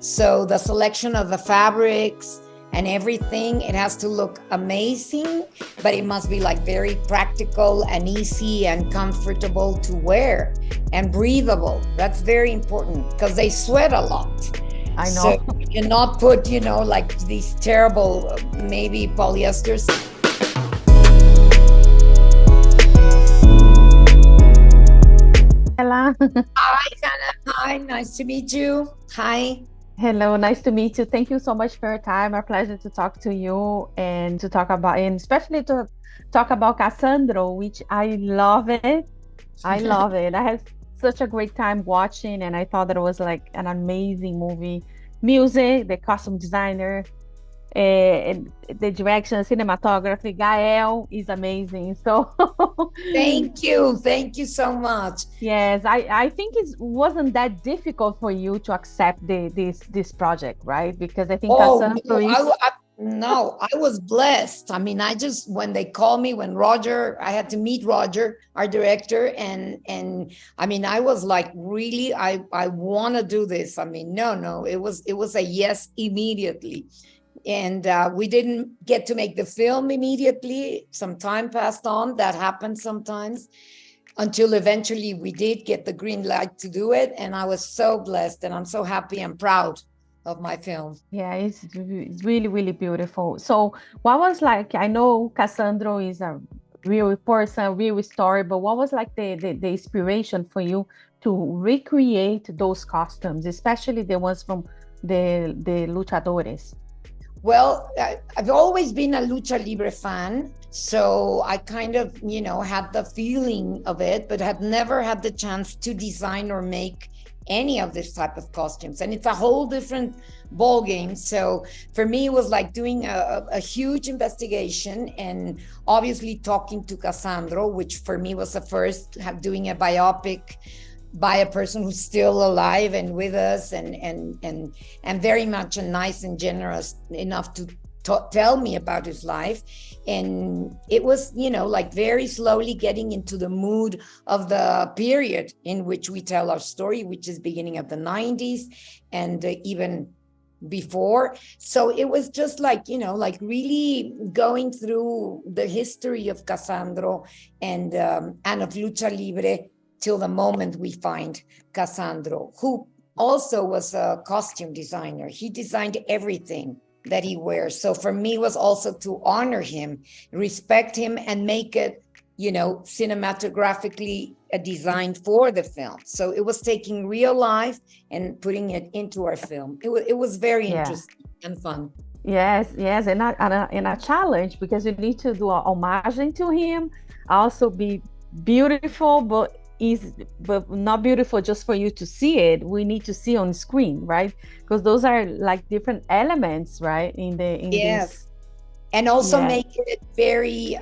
So the selection of the fabrics and everything, it has to look amazing, but it must be like very practical and easy and comfortable to wear and breathable. That's very important because they sweat a lot. I know. So you cannot put, like these terrible, maybe polyesters. Hello. Hi, Jana. Hi, nice to meet you. Hi. Hello, nice to meet you. Thank you so much for your time. A pleasure to talk to you and to talk about, and especially to talk about Cassandro, which I love it. I love it. I had such a great time watching, and I thought that it was like an amazing movie. Music, the costume designer, and the direction, cinematography. Gael is amazing. So Thank you so much. yes, I think it wasn't that difficult for you to accept this project, right? Because I think Cassandro is. No, I was blessed. I mean, when they called me, I had to meet Roger, our director, and I mean, I was like, really, I want to do this. I mean, no, it was a yes immediately. And we didn't get to make the film immediately. Some time passed on. That happens sometimes, until eventually we did get the green light to do it. And I was so blessed, and I'm so happy and proud of my film. Yeah, it's really, really beautiful. So what was like, I know Cassandro is a real person, real story, but what was like the inspiration for you to recreate those costumes, especially the ones from the luchadores? Well, I've always been a Lucha Libre fan, so I kind of, had the feeling of it, but had never had the chance to design or make any of this type of costumes. And it's a whole different ball game. So for me, it was like doing a huge investigation, and obviously talking to Cassandro, which for me was the first, doing a biopic by a person who's still alive and with us, and very much nice and generous enough to tell me about his life. And it was, like very slowly getting into the mood of the period in which we tell our story, which is beginning of the 90s and even before. So it was just like, like really going through the history of Cassandro and of Lucha Libre till the moment we find Cassandro, who also was a costume designer. He designed everything that he wears. So for me, was also to honor him, respect him, and make it, cinematographically designed for the film. So it was taking real life and putting it into our film. It was very interesting and fun. Yes, and a challenge, because you need to do a homage to him, also be beautiful, but not beautiful just for you to see it. We need to see on screen, right? Because those are like different elements, right? In this. And also making it very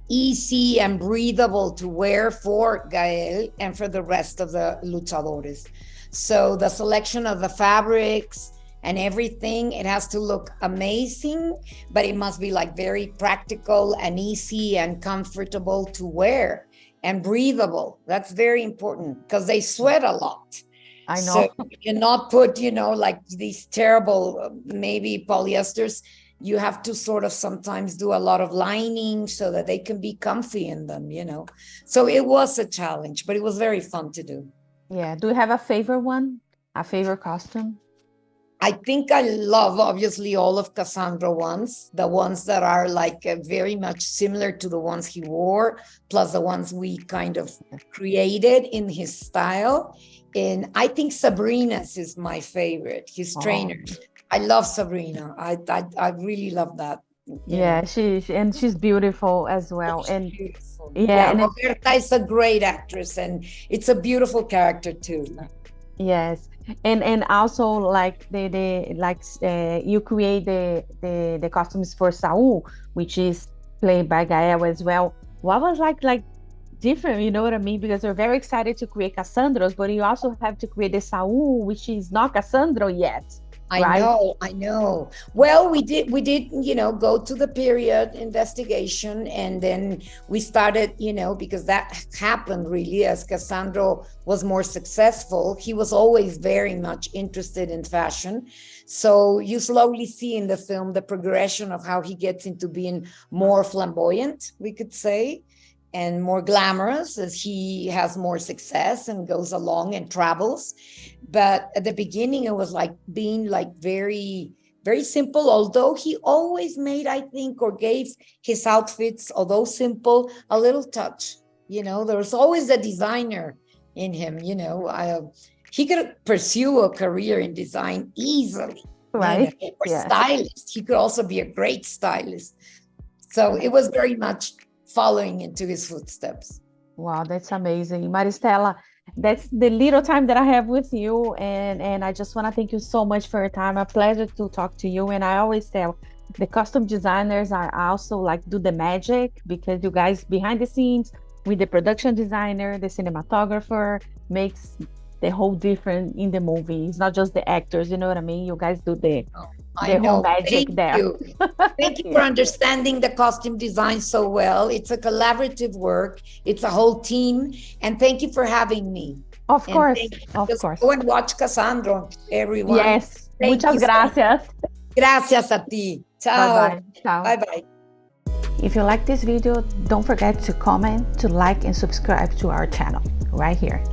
easy and breathable to wear for Gael and for the rest of the luchadores. So the selection of the fabrics and everything, it has to look amazing, but it must be like very practical and easy and comfortable to wear and breathable. That's very important because they sweat a lot. I know. So you cannot put, like these terrible, maybe polyesters. You have to sort of sometimes do a lot of lining so that they can be comfy in them, So it was a challenge, but it was very fun to do. Yeah. Do you have a favorite one? A favorite costume? I think I love, obviously, all of Cassandro ones, the ones that are like very much similar to the ones he wore, plus the ones we kind of created in his style. And I think Sabrina's is my favorite, his trainer. I love Sabrina. I really love that. Yeah, she's beautiful as well. And beautiful. and Roberta is a great actress, and it's a beautiful character too. Yes, and also like you create the costumes for Saúl, which is played by Gael as well. What was like different, you know what I mean? Because we're very excited to create Cassandros, but you also have to create the Saúl, which is not Cassandro yet. right? I know. Well, we did, go to the period investigation, and then we started, because that happened really as Cassandro was more successful. He was always very much interested in fashion. So you slowly see in the film the progression of how he gets into being more flamboyant, we could say, and more glamorous as he has more success and goes along and travels. But at the beginning, it was like being like very, very simple, although he always made, I think, or gave his outfits, although simple, a little touch. There was always a designer in him. He could pursue a career in design easily, Right. or stylist. He could also be a great stylist. So it was very much following into his footsteps. Wow, that's amazing. Maristela, that's the little time that I have with you. And I just want to thank you so much for your time. A pleasure to talk to you. And I always tell the costume designers are also like do the magic, because you guys behind the scenes with the production designer, the cinematographer makes the whole difference in the movie. It's not just the actors, you know what I mean? You guys do the whole magic there. You. Thank you for understanding the costume design so well. It's a collaborative work. It's a whole team. And thank you for having me. Of course. Go and watch Cassandro, everyone. Yes. Muchas gracias. Gracias a ti. Ciao. Bye-bye. Ciao. Bye-bye. If you like this video, don't forget to comment, to like, and subscribe to our channel right here.